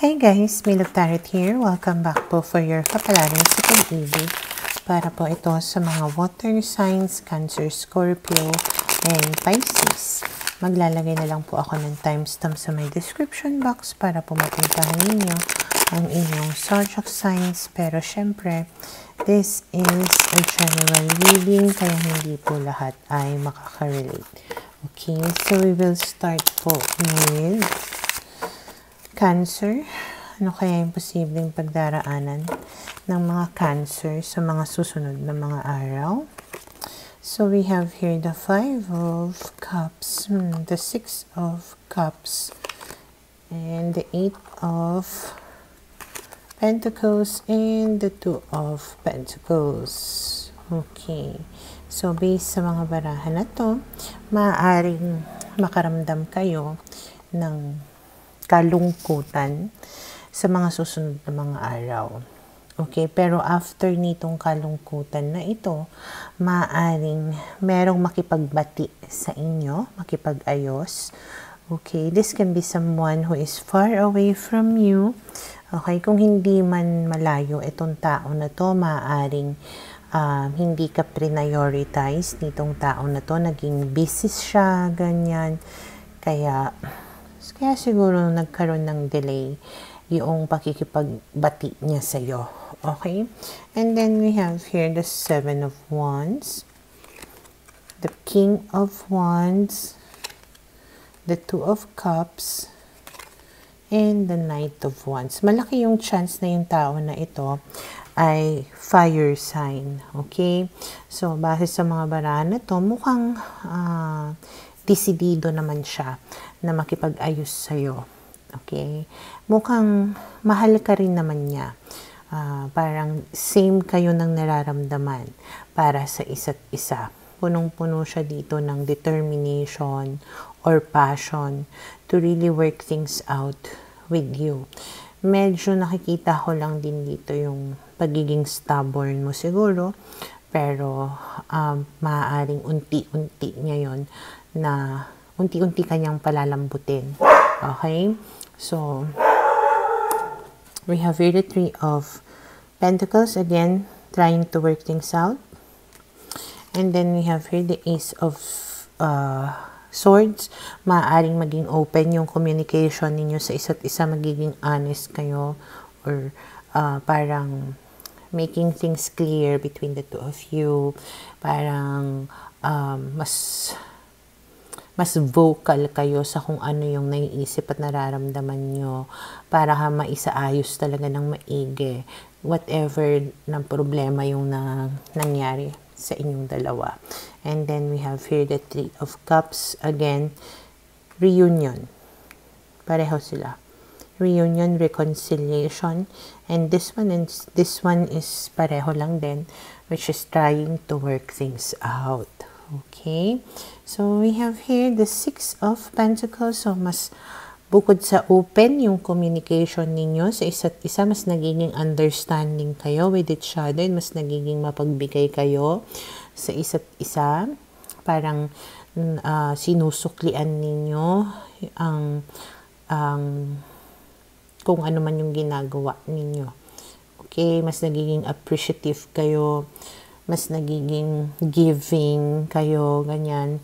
Hi guys, Milog Tarot here. Welcome back po for your kapalaran sa pag-ibig. Para po ito sa mga water signs, Cancer, Scorpio, and Pisces. Maglalagay na lang po ako ng timestamp sa my description box para po mapuntahan ninyo ang inyong zodiac signs. Pero syempre, this is a general reading kaya hindi po lahat ay makaka-relate. Okay, so we will start po with Cancer. Ano kaya yung posibleng pagdaraanan ng mga Cancer sa mga susunod na mga araw? So we have here the 5 of Cups, the 6 of Cups, and the 8 of Pentacles, and the 2 of Pentacles. Okay. So based sa mga barahan na to, maaaring makaramdam kayo ng kalungkutan sa mga susunod na mga araw. Okay, pero after nitong kalungkutan na ito, maaaring merong makipagbati sa inyo, makipag-ayos. Okay, this can be someone who is far away from you. Okay, kung hindi man malayo itong tao na to, maaaring hindi ka prioritize nitong tao na to, naging busy siya, ganyan. Kaya siguro nagkaroon ng delay yung pakikipagbati niya sa iyo. Okay? And then we have here the 7 of Wands, the King of Wands, the 2 of Cups, and the Knight of Wands. Malaki yung chance na yung tao na ito ay fire sign. Okay? So, base sa mga barahan na to, mukhang desidido naman siya na makipag-ayos sa'yo. Okay? Mukhang mahal ka rin naman niya. Parang same kayo ng nararamdaman para sa isa't isa. Punong-puno siya dito ng determination or passion to really work things out with you. Medyo nakikita ko lang din dito yung pagiging stubborn mo siguro. Pero maaaring unti-unti niya yon na unti-unti kanyang palalambutin. Okay? So, we have here the 3 of Pentacles. Again, trying to work things out. And then we have here the Ace of Swords. Maaaring maging open yung communication ninyo sa isa't isa. Magiging honest kayo. Or parang making things clear between the two of you. Parang mas vocal kayo sa kung ano yung naiisip at nararamdaman nyo para maisaayos talaga ng maigi whatever ng problema yung nangyari sa inyong dalawa. And then we have here the 3 of Cups. Again, reunion. Pareho sila. Reunion, reconciliation. And this one is pareho lang din, which is trying to work things out. Okay, so we have here the 6 of Pentacles. So, mas bukod sa open yung communication ninyo sa isa't isa, mas nagiging understanding kayo with each other, mas nagiging mapagbigay kayo sa isa't isa. Parang sinusuklian ninyo ang kung ano man yung ginagawa ninyo. Okay, mas nagiging appreciative kayo, mas nagiging giving kayo, ganyan.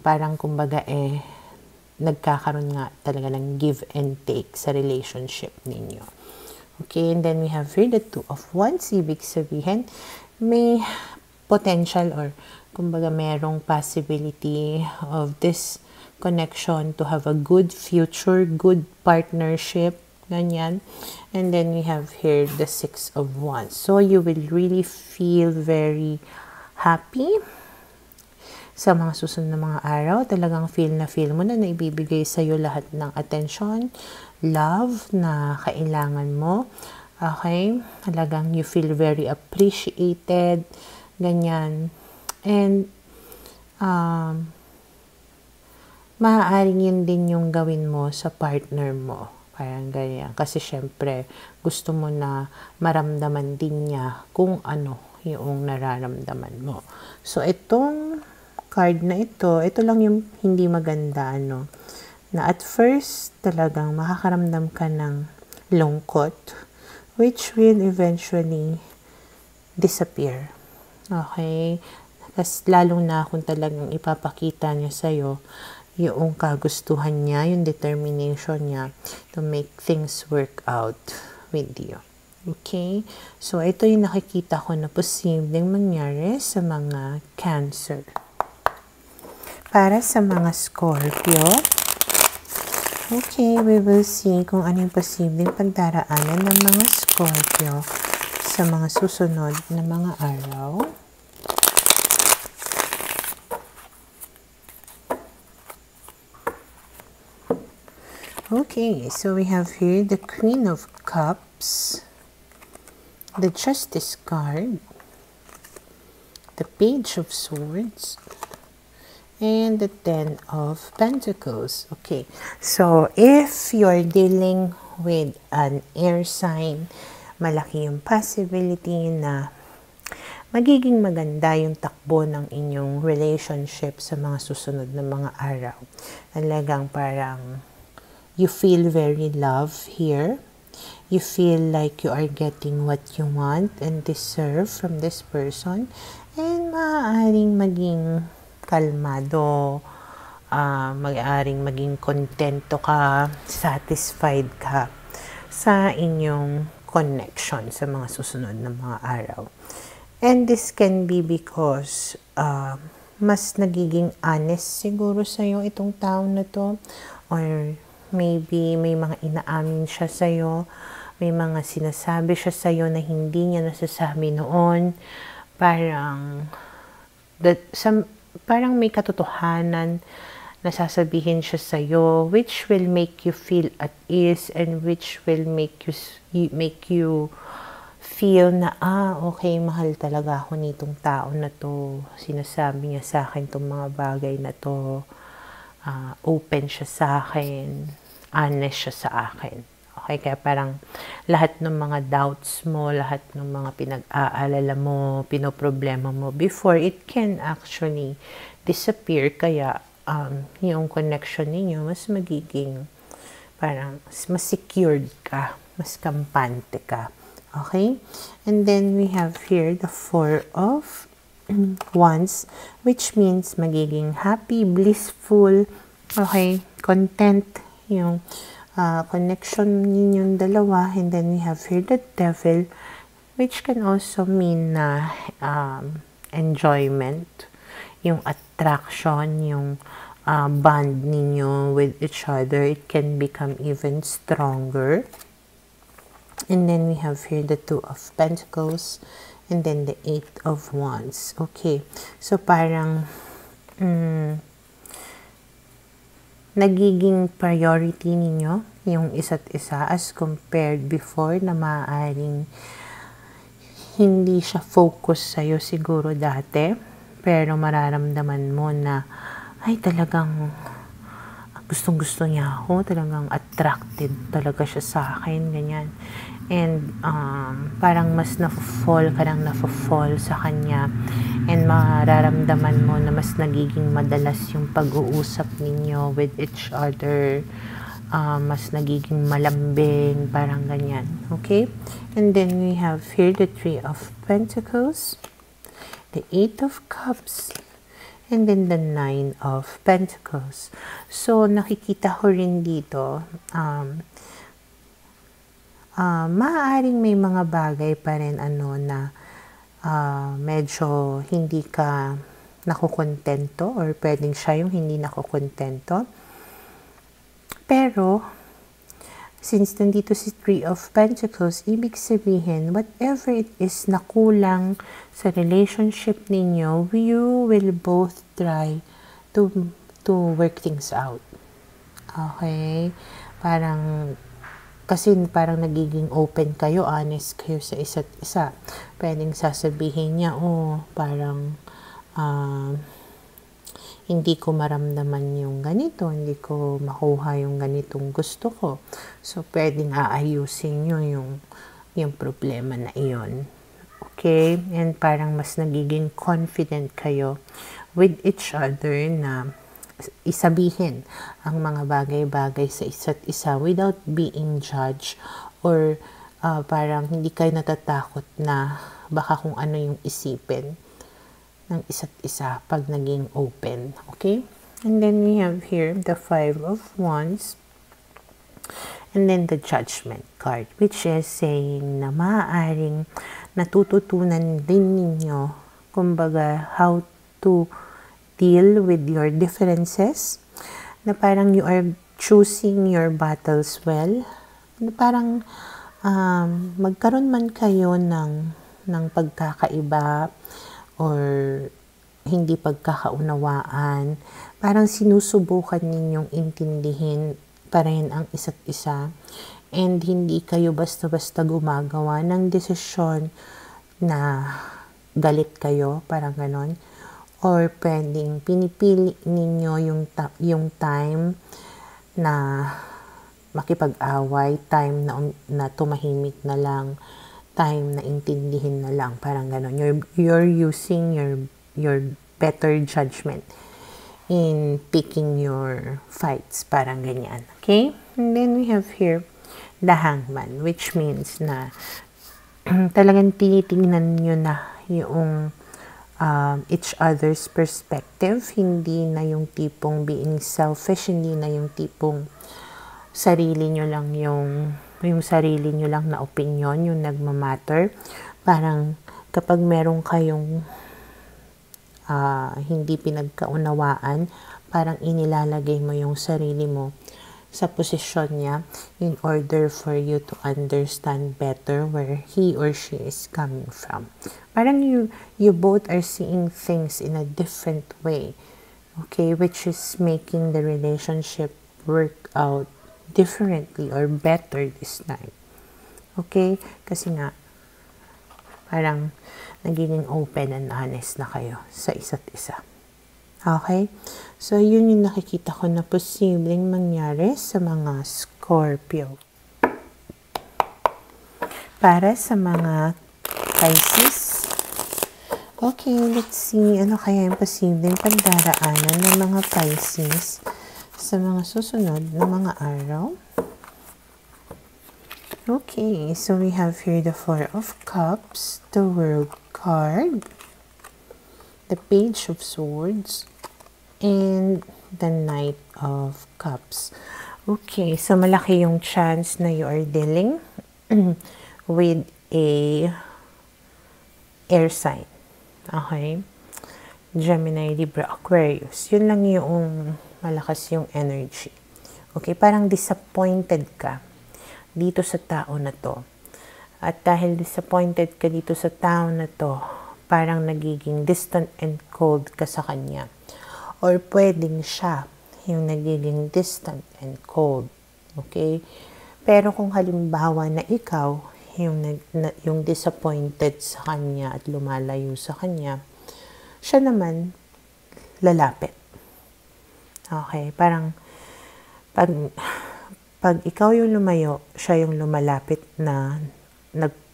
Parang kumbaga nagkakaroon nga talaga ng give and take sa relationship ninyo. Okay, and then we have here the 2 of Wands. Ibig sabihin, may potential or kumbaga merong possibility of this connection to have a good future, good partnership, ganyan. And then we have here the 6 of Wands. So, you will really feel very happy sa mga susunod na mga araw. Talagang feel mo na naibibigay sa'yo lahat ng attention, love na kailangan mo. Okay? Talagang you feel very appreciated, ganyan. And, maaaring yun din yung gawin mo sa partner mo. Parang ganyan. Kasi syempre, gusto mo na maramdaman din niya kung ano yung nararamdaman mo. So, itong card na ito lang yung hindi maganda, na at first talagang makakaramdam ka ng lungkot, which will eventually disappear. Okay? Kasi lalong na kung talagang ipapakita niya sa'yo yung kagustuhan niya, yung determination niya to make things work out with you. Okay? So, ito yung nakikita ko na posibleng mangyari sa mga Cancer. Para sa mga Scorpio, okay, we will see kung ano yung posibleng pagdaraanan ng mga Scorpio sa mga susunod na mga araw. Okay, so we have here the Queen of Cups, the Justice card, the Page of Swords, and the Ten of Pentacles. Okay, so if you're dealing with an air sign, malaki yung possibility na magiging maganda yung takbo ng inyong relationship sa mga susunod na mga araw. Talagang parang you feel very loved here. You feel like you are getting what you want and deserve from this person. And maaaring maging kalmado, maaaring maging kontento ka, satisfied ka sa inyong connection sa mga susunod na mga araw. And this can be because mas nagiging honest siguro sa'yo itong tao na to, or maybe may mga inaamin siya sa'yo, may mga sinasabi siya sa'yo na hindi niya nasasabi noon. Parang may katotohanan na sasabihin siya sa'yo, which will make you feel at ease and which will make you feel na, okay, mahal talaga ako nitong tao na to. Sinasabi niya sa akin itong mga bagay na to. Open siya sa akin, honest siya sa akin. Okay, kaya parang lahat ng mga doubts mo, lahat ng mga pinag-aalala mo, pinoproblema mo before, it can actually disappear. Kaya yung connection ninyo mas magiging parang mas secured ka, mas kampante ka. Okay? And then we have here the Four of Wands, which means magiging happy, blissful, okay, content yung connection ninyong dalawa. And then we have here the Devil, which can also mean na enjoyment, yung attraction, yung bond ninyo with each other. It can become even stronger. And then we have here the Two of Pentacles, and then the Eight of Wands. Okay, so parang nagiging priority ninyo yung isa't isa as compared before na maaaring hindi siya focus sa'yo siguro dati, pero mararamdaman mo na ay talagang gustong-gusto niya ako, talagang attracted talaga siya sa akin, ganyan. And parang mas na-fall sa kanya, and mararamdaman mo na mas nagiging madalas yung pag-uusap ninyo with each other, mas nagiging malambing, parang ganyan. Okay? And then we have here the Three of Pentacles, the Eight of Cups, and then the Nine of Pentacles. So, nakikita ko rin dito, maaaring may mga bagay pa rin na medyo hindi ka nakukontento, or pwedeng siya yung hindi nakukontento. Pero, since nandito si Three of Pentacles, ibig sabihin, whatever it is na kulang sa relationship ninyo, you will both try to work things out. Okay? Kasi parang nagiging open kayo, honest kayo sa isa't isa. Pwedeng sasabihin niya, parang hindi ko maramdaman yung ganito, hindi ko makuha yung ganitong gusto ko. So, pwedeng aayusin nyo yung problema na iyon. Okay? And parang mas nagiging confident kayo with each other na isabihin ang mga bagay-bagay sa isa't isa without being judged or parang hindi kayo natatakot na baka kung ano yung isipin ng isa't isa pag naging open. Okay? And then we have here the 5 of Wands. And then the Judgment card, which is saying na maaaring natututunan din ninyo, kumbaga, how to deal with your differences, na parang you are choosing your battles well, na parang magkaroon man kayo ng pagkakaiba or hindi pagkakaunawaan, parang sinusubukan ninyong intindihin pa rin ang isa't isa, and hindi kayo basta-basta gumagawa ng desisyon na galit kayo, parang ganon, or pwedeng pinipili ninyo yung time na makipag-away, time na tumahimik na lang, time na intindihin na lang, parang ganon. You're using your better judgment in picking your fights, parang ganyan. Okay? And then we have here the Hangman, which means na talagang tinitingnan nyo na yung each other's perspective, hindi na yung tipong being selfish, hindi na yung tipong sarili nyo lang yung sarili nyo lang na opinion yung nagmamatter. Parang kapag meron kayong hindi pinagkaunawaan, parang inilalagay mo yung sarili mo sa posisyon niya in order for you to understand better where he or she is coming from. Parang you both are seeing things in a different way, okay, which is making the relationship work out differently or better this time. Okay? Kasi nga, parang nagiging open and honest na kayo sa isa't isa. Okay? So, yun yung nakikita ko na posibleng mangyari sa mga Scorpio. Para sa mga Pisces, okay, let's see, ano kaya yung posibleng pagdaraanan ng mga Pisces sa mga susunod na mga araw. Okay, so we have here the 4 of Cups, the World card, the Page of Swords, and the Knight of Cups. Okay, so malaki yung chance na you are dealing with a air sign. Okay? Gemini, Libra, Aquarius. Yun lang yung malakas yung energy. Okay, parang disappointed ka dito sa tao na to. At dahil disappointed ka dito sa tao na to, parang nagiging distant and cold ka sa kanya. Or pwedeng siya yung nagiging distant and cold. Okay? Pero kung halimbawa na ikaw yung disappointed sa kanya at lumalayo sa kanya, siya naman lalapit. Okay? Parang pag ikaw yung lumayo, siya yung lumalapit na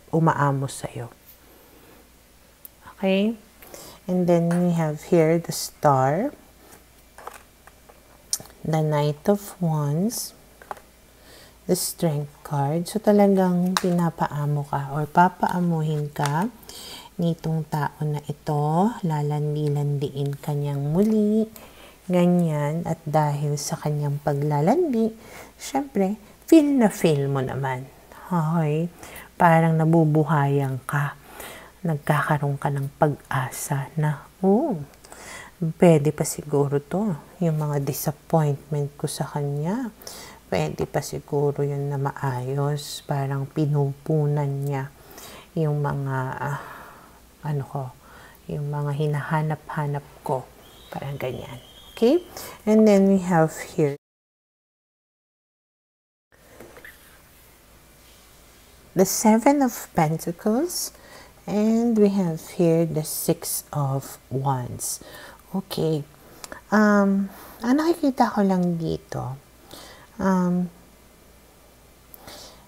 umaamos sa'yo. Okay? And then we have here the Star, the Knight of Wands, the Strength card. So talagang pinapaamo ka or papaamuhin ka nitong tao na ito, lalandi-landiin kanyang muli, ganyan, at dahil sa kanyang paglalandi, syempre, feel mo naman. Okay? Parang nabubuhayan ka. Nagkakaroon ka ng pag-asa na, pwede pa siguro to. Yung mga disappointment ko sa kanya, pwede pa siguro yun na maayos. Parang pinupunan niya yung mga, yung mga hinahanap-hanap ko. Parang ganyan. Okay? And then we have here the 7 of Pentacles, and we have here the 6 of Wands. Okay. Ang nakikita ko lang dito,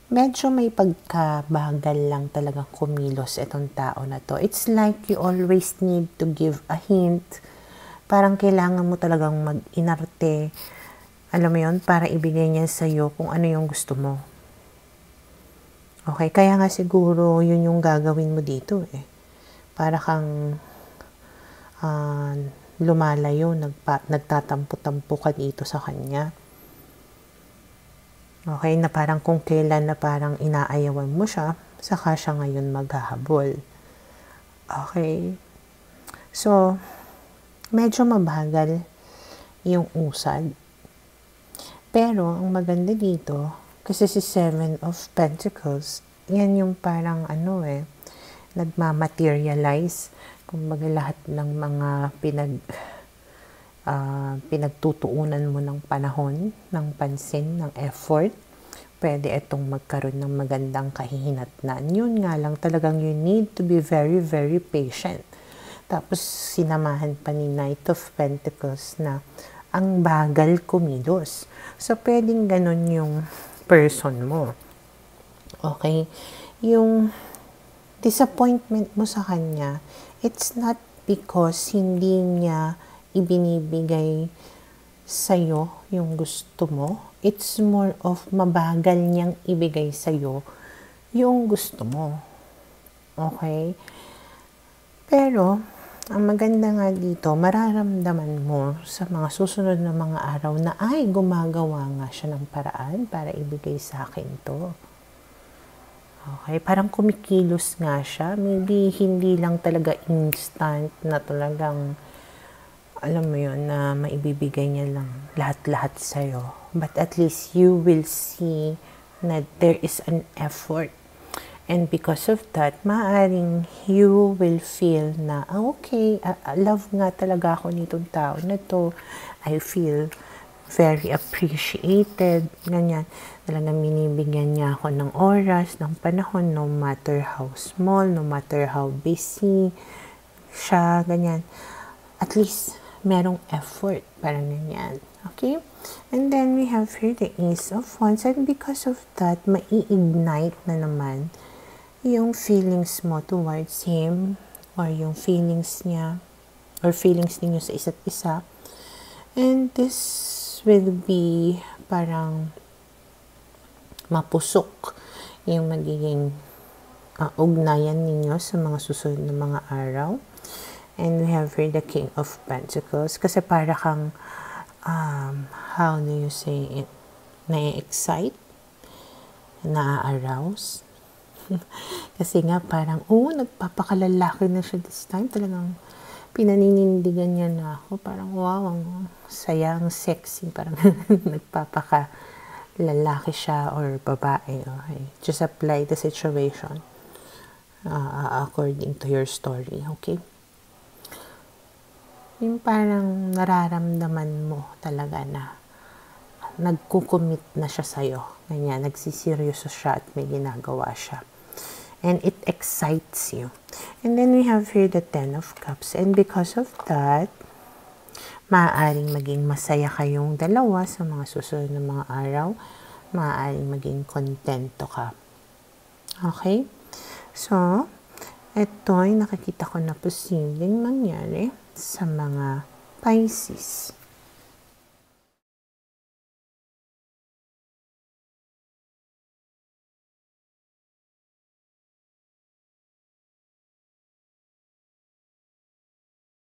medyo may pagkabagal lang talagang kumilos itong tao na to. It's like you always need to give a hint parang kailangan mo talagang mag-inarte, alam mo yun, para ibigay niya sa'yo kung ano yung gusto mo. Okay, kaya nga siguro yun yung gagawin mo dito eh. Para kang lumalayo, nagtatampo-tampo ka dito sa kanya. Okay, na parang kung kailan na parang inaayawan mo siya, saka siya ngayon maghahabol. Okay. So, medyo mabagal yung usad. Pero, ang maganda dito, kasi si Seven of Pentacles, yan yung parang nagmamaterialize. Kumbaga lahat ng mga pinagtutuunan mo ng panahon, ng pansin, ng effort, pwede itong magkaroon ng magandang kahihinatnan. Yun nga lang, talagang you need to be very, very patient. Tapos, sinamahan pa ni Knight of Pentacles na ang bagal kumilos. So, pwedeng ganun yung person mo. Okay? Yung disappointment mo sa kanya, it's not because hindi niya ibinibigay sa'yo yung gusto mo. It's more of mabagal niyang ibigay sa'yo yung gusto mo. Okay? Pero, ang maganda nga dito, mararamdaman mo sa mga susunod na mga araw na ay gumagawa nga siya ng paraan para ibigay sa akin to. Okay? Parang kumikilos nga siya. Maybe hindi lang talaga instant na talagang alam mo yun, na maibibigay niya lang lahat-lahat sa'yo. But at least you will see na there is an effort. And because of that, maaring you will feel na, okay, love nga talaga ako nitong tao na to. I feel very appreciated. Ganyan. Talagang minibigyan niya ako ng oras, ng panahon, no matter how small, no matter how busy siya, ganyan. At least, merong effort, parang ganyan. Okay? And then, we have here the Ace of Wands. And because of that, mai-ignite na naman yung feelings mo towards him or yung feelings niya or feelings ninyo sa isa't isa. And this will be parang mapusok yung magiging ugnayan ninyo sa mga susunod na mga araw. And we have here the King of Pentacles. Kasi para kang, how do you say it? Na-excite? Na-arouse? Kasi nga parang, nagpapakalalaki na siya this time. Talagang pinaninindigan niya na ako. Parang, wow, ang saya, ang sexy. Parang nagpapakalalaki siya or babae. Okay? Just apply the situation according to your story. Okay? Yung parang nararamdaman mo talaga na nagkukumit na siya sa'yo. Ganyan, nagsiseryoso siya at may ginagawa siya. And it excites you. And then we have here the Ten of Cups. And because of that, maaaring maging masaya kayong dalawa sa mga susunod na mga araw. Maaaring maging kontento ka. Okay? So, ito ay nakikita ko na posibleng mangyari sa mga Pisces.